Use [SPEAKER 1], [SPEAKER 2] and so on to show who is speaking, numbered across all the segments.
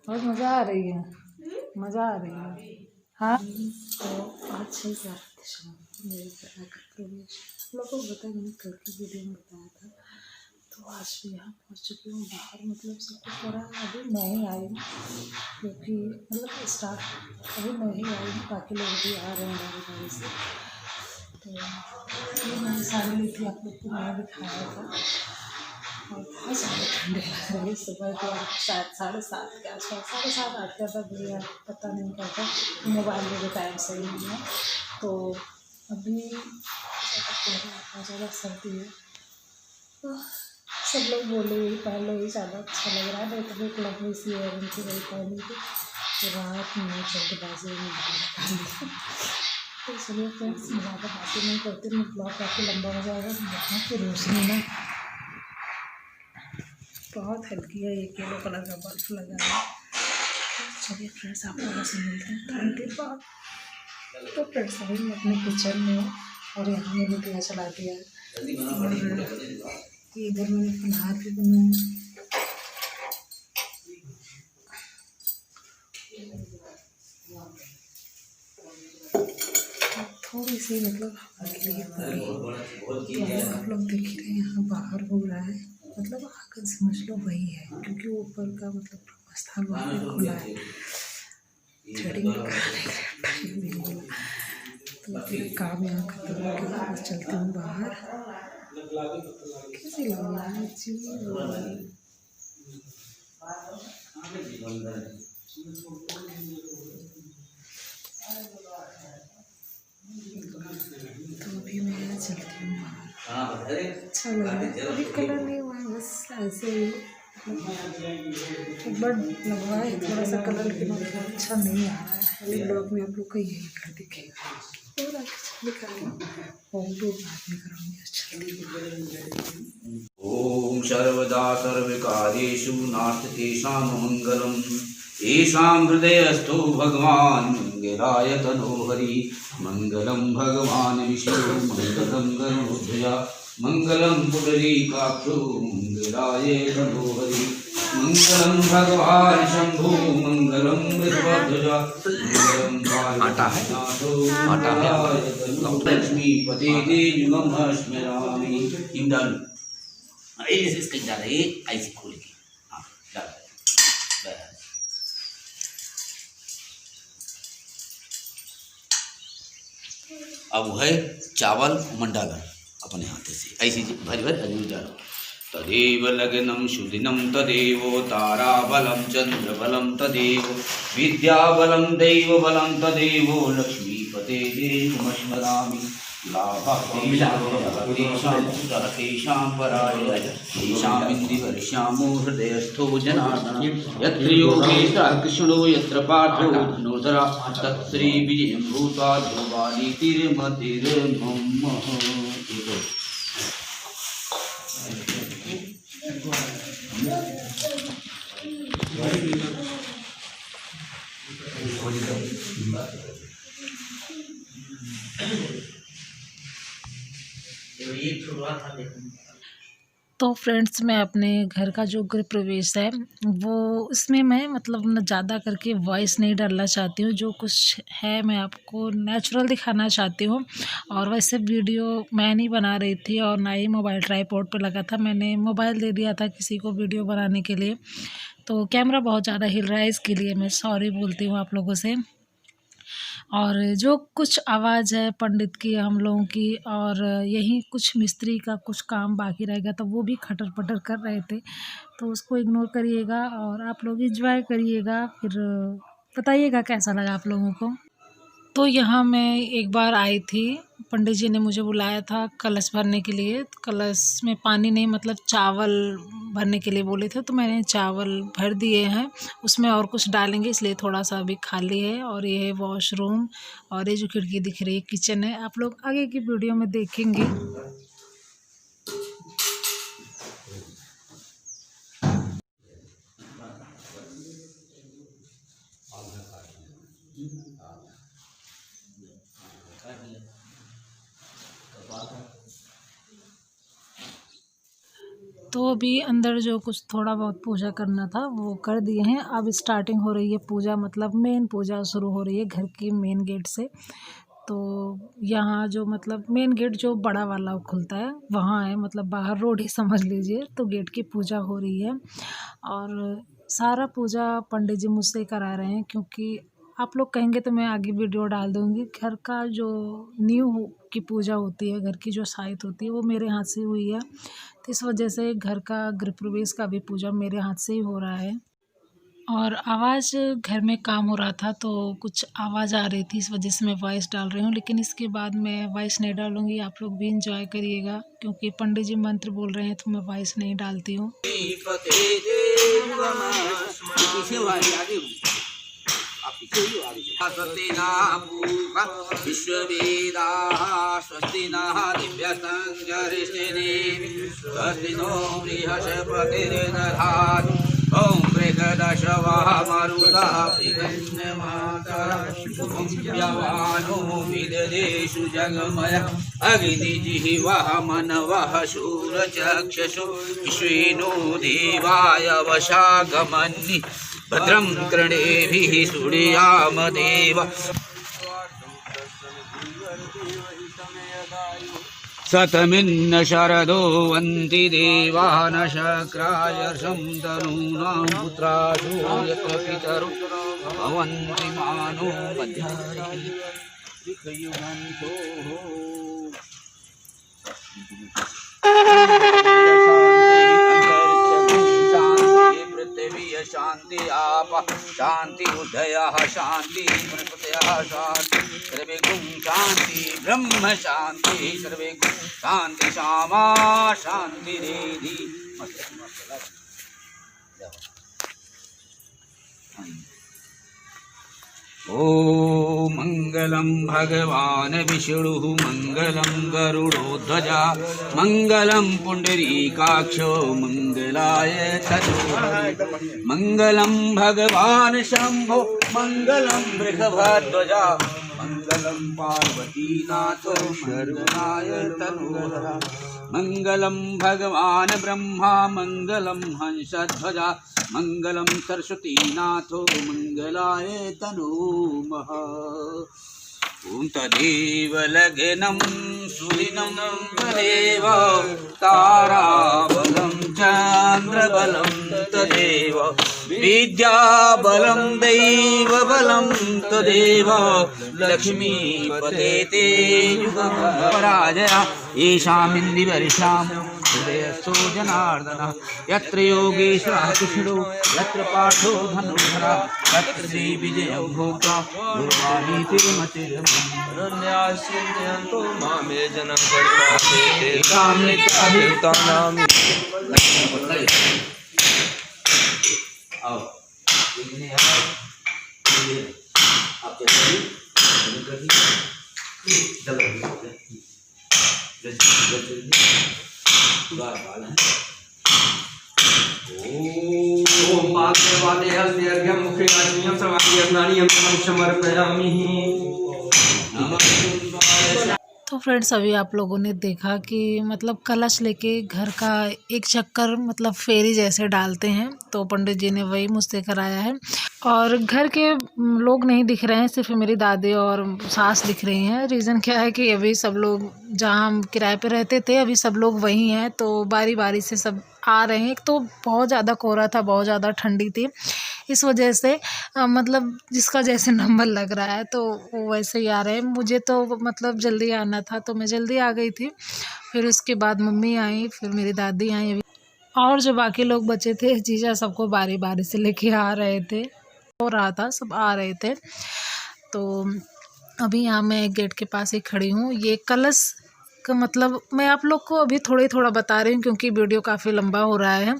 [SPEAKER 1] बहुत मज़ा आ रही है, मज़ा आ रही है। हाँ तो आज सही जा रहे थे शाम को मेरे घर का प्रवेश। लोगों को बताया, मैंने कल की वीडियो में बताया था। तो आज भी यहाँ पहुँच चुकी हूँ। बाहर मतलब सब कुछ हो रहा है। अभी मैं ही आई हूँ क्योंकि मतलब स्टाफ अभी मैं ही आई हूँ, बाकी लोग भी आ रहे हैं बारी बारी से। तो ये मैंने साड़ी ली थी, आप लोग को मैंने दिखाया था। और बहुत ज़्यादा ठंडी लग रही है। सुबह के शायद 7:30 के आसपास, 7:30 8 का था भैया, पता नहीं क्या था, मोबाइल में भी टाइम सही नहीं है। तो अभी बहुत ज़्यादा सर्दी है। तो सब लोग बोले यही पहले ही ज़्यादा अच्छा लग रहा है। नहीं तो एक लंबी सी है उनकी वही पहनी थी, तो रात में जल्दबाजी में पहनी। तो चलिए फ्रेंड्स, ज़्यादा बातें नहीं करती, मैं ब्लॉग काफ़ी लंबा हो जाएगा। यहाँ की रोशनी ना बहुत हल्की है, एक येलो कलर का बल्ब लगा है। चलिए फ्रेंड्स, आप लोगों से मिलते हैं थोड़ी देर बाद। तो फ्रेंड्स अभी मैं अपने किचन में हूँ और यहाँ मैंने दिया चला दिया है। और इधर मैंने फलहार भी बनाया। थोड़ी सी मतलब के लिए पड़ी। आप लोग देख ही रहे हैं यहाँ बाहर हो रहा है, मतलब आकर समझ लो वही है, क्योंकि ऊपर का मतलब प्रस्थान वहाँ पे खुला है। थ्रेडिंग कराने का टाइम नहीं मिला, तो फिर काम यहाँ खत्म हो गया। बस चलती हूँ बाहर। कैसी लग रहा है तो अभी मैं चलती हूँ बाहर। अच्छा लग रहा है, अभी कलर नहीं हुआ है, बस ऐसे ही एक बार लगवाए थोड़ा सा कलर, लेकिन मतलब अच्छा नहीं आ रहा है। अगले ब्लॉग में आप लोग को यही कर दिखेगा। और आगे होम टूर बाद में कराऊंगी। अच्छा
[SPEAKER 2] ओम सर्वदा सर्वकार्येषु नास्ति तेषां मंगलम् येषां हृदयस्थो भगवान् मंगलाय तनोहरि मंगलं भगवान् विष्णु मंगलं गरुडध्वजा मंगलं पुंडरीकाक्षो मंगलाय तनोहरि मंगलं भगवान् शंभो मंगलं वृषभध्वजा मंगलं बालनाथो मंगलाय तनोहरि लक्ष्मीपते देवी नमः स्मरामि। ऐसे इसके डाल ये ऐसे खोल के हाँ डाल बस। अब है चावल मंडालन अपने हाथ से ऐसी भर भर अजूर डालो। तदेव लग्नं सुदिनं तदेव ताराबलं चंद्रबलं तदेव विद्याबलं दैवबलं तदेव लक्ष्मीपते देवमस्मरामि। तेषां पराय तेषामिन्दिवर्ष्यामो हृदयस्थो जनार्दन यत्र योगेश्वर कृष्णो यत्र पार्थो धनुर्धरा तत्श्री विजयं भूत्वा ध्रुवादितिर्मतिर्मम।
[SPEAKER 1] तो फ्रेंड्स मैं अपने घर का जो गृह प्रवेश है वो उसमें मैं मतलब न ज़्यादा करके वॉइस नहीं डालना चाहती हूँ। जो कुछ है मैं आपको नेचुरल दिखाना चाहती हूँ। और वैसे वीडियो मैं नहीं बना रही थी और ना ही मोबाइल ट्राइपॉड पे लगा था। मैंने मोबाइल दे दिया था किसी को वीडियो बनाने के लिए, तो कैमरा बहुत ज़्यादा हिल रहा है, इसके लिए मैं सॉरी बोलती हूँ आप लोगों से। और जो कुछ आवाज़ है पंडित की हम लोगों की, और यही कुछ मिस्त्री का कुछ काम बाकी रह गया, तो वो भी खटर पटर कर रहे थे, तो उसको इग्नोर करिएगा और आप लोग एंजॉय करिएगा। फिर बताइएगा कैसा लगा आप लोगों को। तो यहाँ मैं एक बार आई थी, पंडित जी ने मुझे बुलाया था कलश भरने के लिए। कलश में पानी नहीं, मतलब चावल भरने के लिए बोले थे, तो मैंने चावल भर दिए हैं। उसमें और कुछ डालेंगे, इसलिए थोड़ा सा अभी खाली है। और ये है वॉशरूम, और ये जो खिड़की दिख रही है किचन है। आप लोग आगे की वीडियो में देखेंगे। तो अभी अंदर जो कुछ थोड़ा बहुत पूजा करना था वो कर दिए हैं। अब स्टार्टिंग हो रही है पूजा, मतलब मेन पूजा शुरू हो रही है घर की मेन गेट से। तो यहाँ जो मतलब मेन गेट जो बड़ा वाला खुलता है वहाँ है, मतलब बाहर रोड ही समझ लीजिए। तो गेट की पूजा हो रही है और सारा पूजा पंडित जी मुझसे करा रहे हैं, क्योंकि आप लोग कहेंगे तो मैं आगे वीडियो डाल दूँगी। घर का जो नींव की पूजा होती है, घर की जो साइत होती है वो मेरे हाथ से हुई है। तो इस वजह से घर का गृह प्रवेश का भी पूजा मेरे हाथ से ही हो रहा है। और आवाज़ घर में काम हो रहा था तो कुछ आवाज़ आ रही थी, इस वजह से मैं वॉइस डाल रही हूँ। लेकिन इसके बाद मैं वॉइस नहीं डालूँगी, आप लोग भी एंजॉय करिएगा, क्योंकि पंडित जी मंत्र बोल रहे हैं तो मैं वॉइस नहीं डालती हूँ।
[SPEAKER 2] स्वस्ति न पूषा विश्ववेदाः स्वस्ति नः दिव्यसंजरिष्ठिनेमि स्वस्ति नो बृहस्पतिर्दधातु ॐ मृगदशवः मरुतः प्रियन्नमातरः यवानो विददेषु जगमय अग्निजिह्वः मनवः शूरचक्षुषु विश्वेनो देवाय वशागमन्नि भद्रं कर्णेभिः शृणुयामदेव शतमिन्न शरदो वन्ति देवान् शक्रायर्षं तनूनां पुत्रासो यत्र पितरो भवन्ति मानो मध्यायुगन्तो शांति आप शांति उदयः शांति प्रकृतयः शांति सर्वे गुण शांति ब्रह्म शांति सर्वे गुण शांति श्यामा शांति रेधि। ओ मंगलम भगवान विष्णु मंगलम गरुड़ोध्वजा मंगलम पुंडरीकाक्षो मंगलाय तनोहरि मंगलम भगवान शंभो मंगलम वृषभध्वजा मंगलम पार्वतीनाथो शरणाय तनोहरा मंगलम भगवान ब्रह्मा मंगलम हंसध्वजा मंगलम सरस्वतीनाथो मंगलाय तनूमः। ॐ तदेव लग्नं सुदिनं तदेव ताराबलं चन्द्रबलं तदेव विद्याबलं दैवबलं तदेव लक्ष्मीपते ते युगपराजया येषामिन्दिवर्षां हृदयस्थो जनार्दनः यत्र योगेश्वरः कृष्णो यत्र पार्थो धनुर्धरः तत्र विजयं भोक्ता दुर्वाणी तिरुमतिर्मन्यास्यन्तो मामे जनं गणपाते तेषां नित्यादेवतानां आओ आप
[SPEAKER 1] तो फ्रेंड्स अभी आप लोगों ने देखा कि मतलब कलश लेके घर का एक चक्कर मतलब फेरी जैसे डालते हैं, तो पंडित जी ने वही मुझसे कराया है। और घर के लोग नहीं दिख रहे हैं, सिर्फ मेरी दादी और सास दिख रही हैं। रीज़न क्या है कि अभी सब लोग जहाँ हम किराए पे रहते थे अभी सब लोग वहीं हैं, तो बारी बारी से सब आ रहे हैं। एक तो बहुत ज़्यादा कोहरा था, बहुत ज़्यादा ठंडी थी, इस वजह से मतलब जिसका जैसे नंबर लग रहा है तो वो वैसे ही आ रहे हैं। मुझे तो मतलब जल्दी आना था तो मैं जल्दी आ गई थी। फिर उसके बाद मम्मी आई, फिर मेरी दादी आई, अभी और जो बाकी लोग बचे थे जीजा सबको बारी बारी से लेके आ रहे थे, हो रहा था, सब आ रहे थे। तो अभी यहाँ मैं गेट के पास ही खड़ी हूँ। ये कलश का मतलब मैं आप लोग को अभी थोड़ा बता रही हूँ, क्योंकि वीडियो काफ़ी लंबा हो रहा है,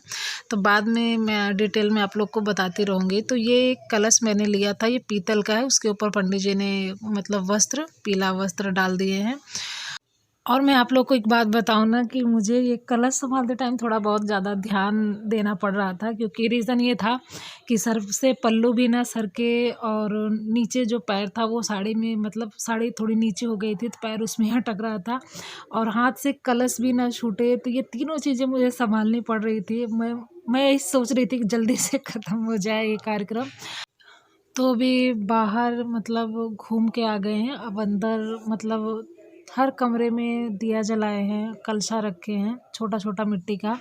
[SPEAKER 1] तो बाद में मैं डिटेल में आप लोग को बताती रहूँगी। तो ये कलश मैंने लिया था, ये पीतल का है, उसके ऊपर पंडित जी ने मतलब वस्त्र, पीला वस्त्र डाल दिए हैं। और मैं आप लोग को एक बात बताऊँ ना कि मुझे ये कलश संभालते टाइम थोड़ा बहुत ज़्यादा ध्यान देना पड़ रहा था, क्योंकि रीज़न ये था कि सर से पल्लू भी ना सरके, और नीचे जो पैर था वो साड़ी में, मतलब साड़ी थोड़ी नीचे हो गई थी तो पैर उसमें अटक रहा था, और हाथ से कलश भी ना छूटे। तो ये तीनों चीज़ें मुझे संभालनी पड़ रही थी। मैं यही सोच रही थी कि जल्दी से ख़त्म हो जाए ये कार्यक्रम। तो भी बाहर मतलब घूम के आ गए हैं। अब अंदर मतलब हर कमरे में दिया जलाए हैं, कलशा रखे हैं छोटा छोटा मिट्टी का,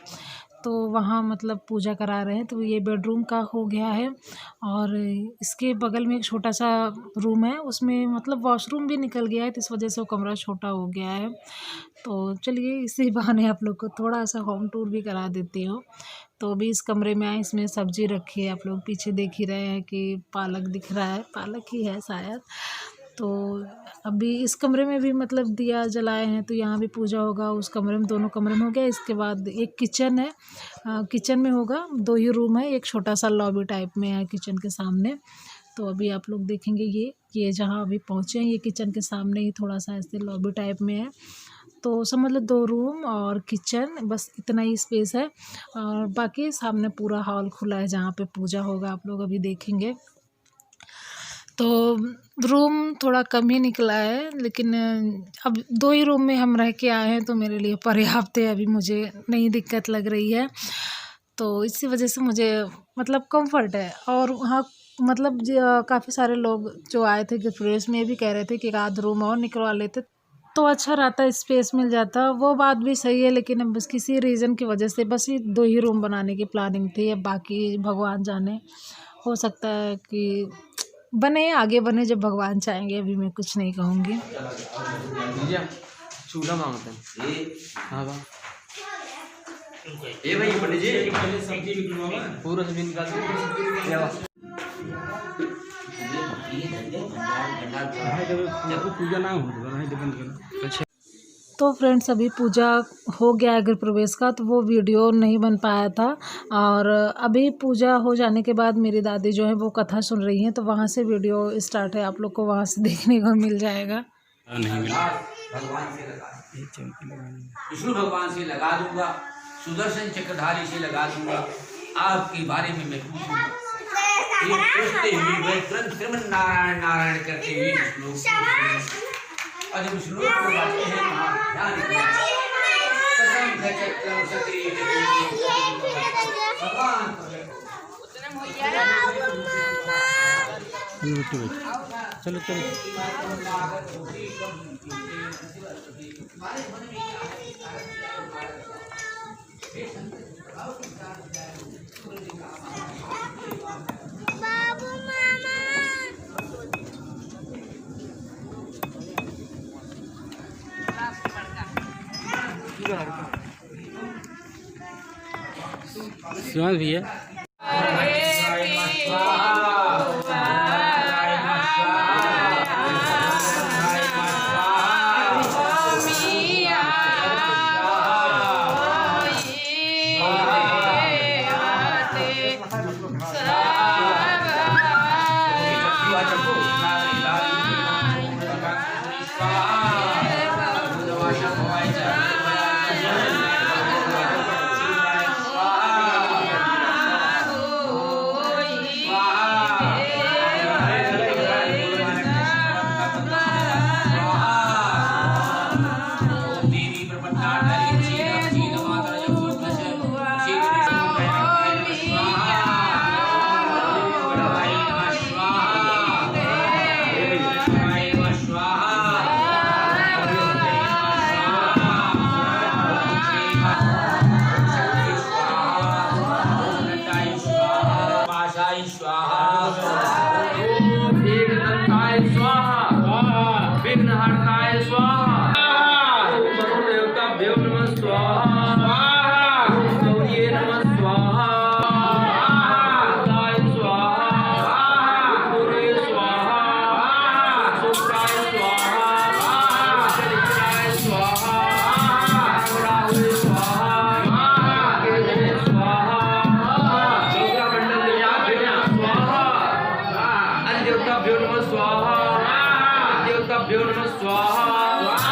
[SPEAKER 1] तो वहाँ मतलब पूजा करा रहे हैं। तो ये बेडरूम का हो गया है, और इसके बगल में एक छोटा सा रूम है, उसमें मतलब वॉशरूम भी निकल गया है, तो इस वजह से वो कमरा छोटा हो गया है। तो चलिए इसी बहाने आप लोग को थोड़ा सा होम टूर भी करा देती हूँ। तो अभी इस कमरे में आए, इसमें सब्जी रखी है, आप लोग पीछे देख ही रहे हैं कि पालक दिख रहा है, पालक ही है शायद। तो अभी इस कमरे में भी मतलब दिया जलाए हैं, तो यहाँ भी पूजा होगा। उस कमरे में, दोनों कमरे में हो गया। इसके बाद एक किचन है, किचन में होगा। 2 ही रूम है, एक छोटा सा लॉबी टाइप में है किचन के सामने। तो अभी आप लोग देखेंगे ये जहाँ अभी पहुँचे हैं, ये किचन के सामने ही थोड़ा सा ऐसे लॉबी टाइप में है। तो समझ लो 2 रूम और किचन, बस इतना ही स्पेस है, और बाकी सामने पूरा हॉल खुला है जहाँ पे पूजा होगा, आप लोग अभी देखेंगे। तो रूम थोड़ा कम ही निकला है, लेकिन अब 2 ही रूम में हम रह के आए हैं, तो मेरे लिए पर्याप्त है, अभी मुझे नहीं दिक्कत लग रही है। तो इसी वजह से मुझे मतलब कंफर्ट है। और वहाँ मतलब काफ़ी सारे लोग जो आए थे गृह प्रवेश में, ये भी कह रहे थे कि एक आध रूम और निकलवा लेते तो अच्छा रहता, स्पेस मिल जाता। वो बात भी सही है, लेकिन अब बस किसी रीज़न की वजह से बस ये 2 ही रूम बनाने की प्लानिंग थी। अब बाकी भगवान जाने, हो सकता है कि बने, आगे बने जब भगवान चाहेंगे। अभी मैं कुछ नहीं कहूँगी।
[SPEAKER 3] चूल्हा मांगते हैं। हाँ बा
[SPEAKER 2] ये भाई पंडित जी
[SPEAKER 3] पूरा सब्जी निकाल पूजा ना हो।
[SPEAKER 1] तो फ्रेंड्स अभी पूजा हो गया है गृह प्रवेश का, तो वो वीडियो नहीं बन पाया था। और अभी पूजा हो जाने के बाद मेरी दादी जो है वो कथा सुन रही हैं, तो वहाँ से वीडियो स्टार्ट है, आप लोग को वहाँ से देखने को मिल जाएगा।
[SPEAKER 3] नहीं मिला
[SPEAKER 2] भगवान से लगा, विष्णु भगवान से लगा दूंगा, सुदर्शन चक्रधारी से लगा दूंगा। आपके बारे में मैं पूछूंगा, नारायण नारायण करते हुए श्लोक और जब श्लोक को गाते हैं भगवान
[SPEAKER 3] चलो चलो
[SPEAKER 4] बाबू मामा
[SPEAKER 3] शिवांश भी है। विघ्नहर्ताय स्वाहा, वरुण देवताभ्यो नमः स्वाहा, गौर्ये नमः स्वाहा, स्वाहाय स्वाहा, पूरे स्वाहा, सुखाय स्वाहा, चरित्राय स्वाहा, राहुल स्वाहा, केतवे स्वाहा, गौरमंडल देवताभ्यो स्वाहा, अन्य देवताभ्यो नमः स्वाहा, देवताभ्यो नमः स्वाहा।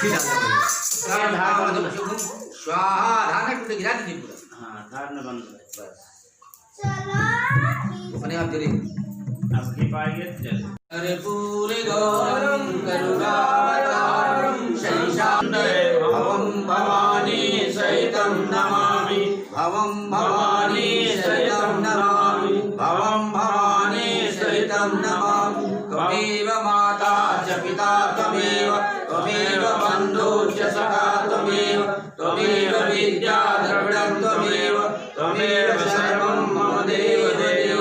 [SPEAKER 2] फिर डालना पड़ेगा। स्वाहा धार में टूटे गिरा दीजिए पूरा।
[SPEAKER 3] हाँ धार में बंद है बस।
[SPEAKER 2] अपने आप चले
[SPEAKER 3] अब की पाएंगे चले।
[SPEAKER 2] अरे पूरे गौरम करुणावतारम भवम भवानी सहितं नमामि भवम भवानी सहितं नमामि भवम भवानी सहितं नमामि त्वमेव माता च पिता त्वमेव त्वमेव बन्धु च सखा त्वमेव त्वमेव विद्या द्रविणं त्वमेव त्वमेव सर्वं मम देव देव।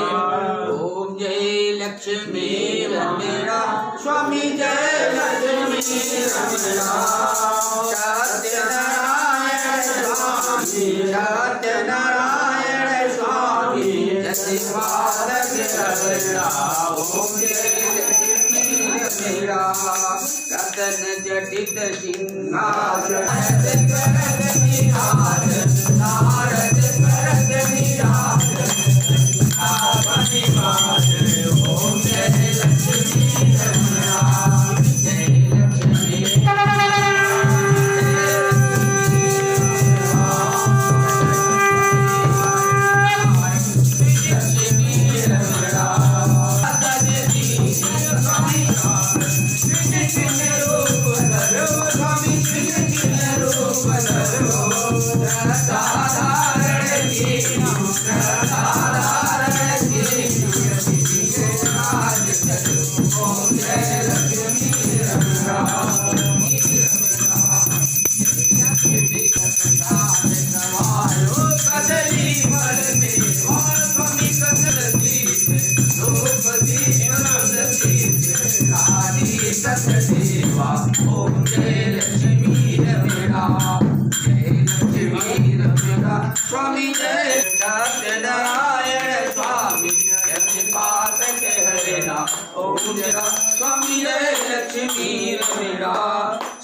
[SPEAKER 2] ओम जय लक्ष्मी रमणा स्वामी जय लक्ष्मी रमणा सत्यनारायण स्वामी सत्यनारायण स्वामी जतिपादक रमणा। ओम जय लक्ष्मी रमणा रतन जटित सिंहासन नारद भरत निराजन ओम जय लक्ष्मी रमणा जय लक्ष्मी सतदेवा ओम जय लक्ष्मी रमणा जय लक्ष्मी रमणा स्वामी जय सत्यनारायण स्वामी जतिपादक हरिणा। ओम जय स्वामी जय लक्ष्मी रमणा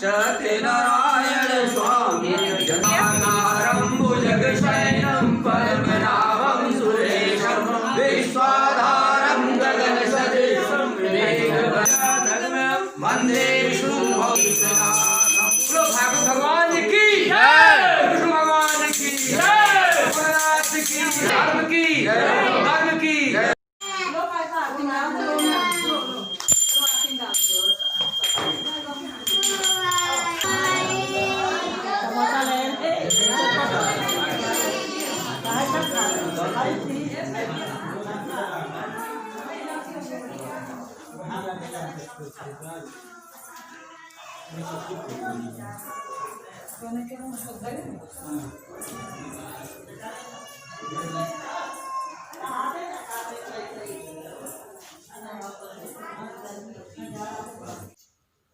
[SPEAKER 2] सत्यनारायण स्वामी जनानारं भुजगशयनं पद्मनाभं सुरेशं विश्वाधारं गगनसदृशं वंदे विष्णु भगवान की विष्णु भगवान की भोलेनाथ की धर्म की धर्म की।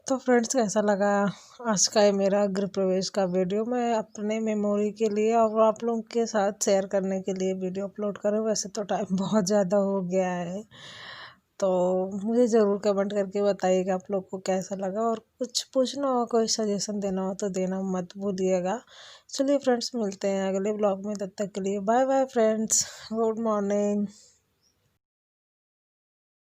[SPEAKER 1] तो फ्रेंड्स कैसा लगा आज का ये मेरा गृह प्रवेश का वीडियो। मैं अपने मेमोरी के लिए और आप लोगों के साथ शेयर करने के लिए वीडियो अपलोड कर रही हूँ। वैसे तो टाइम बहुत ज़्यादा हो गया है, तो मुझे ज़रूर कमेंट करके बताइएगा आप लोग को कैसा लगा, और कुछ पूछना हो, कोई सजेशन देना हो तो देना मत भूलिएगा। चलिए फ्रेंड्स, मिलते हैं अगले ब्लॉग में, तब तक के लिए bye bye friends, good morning.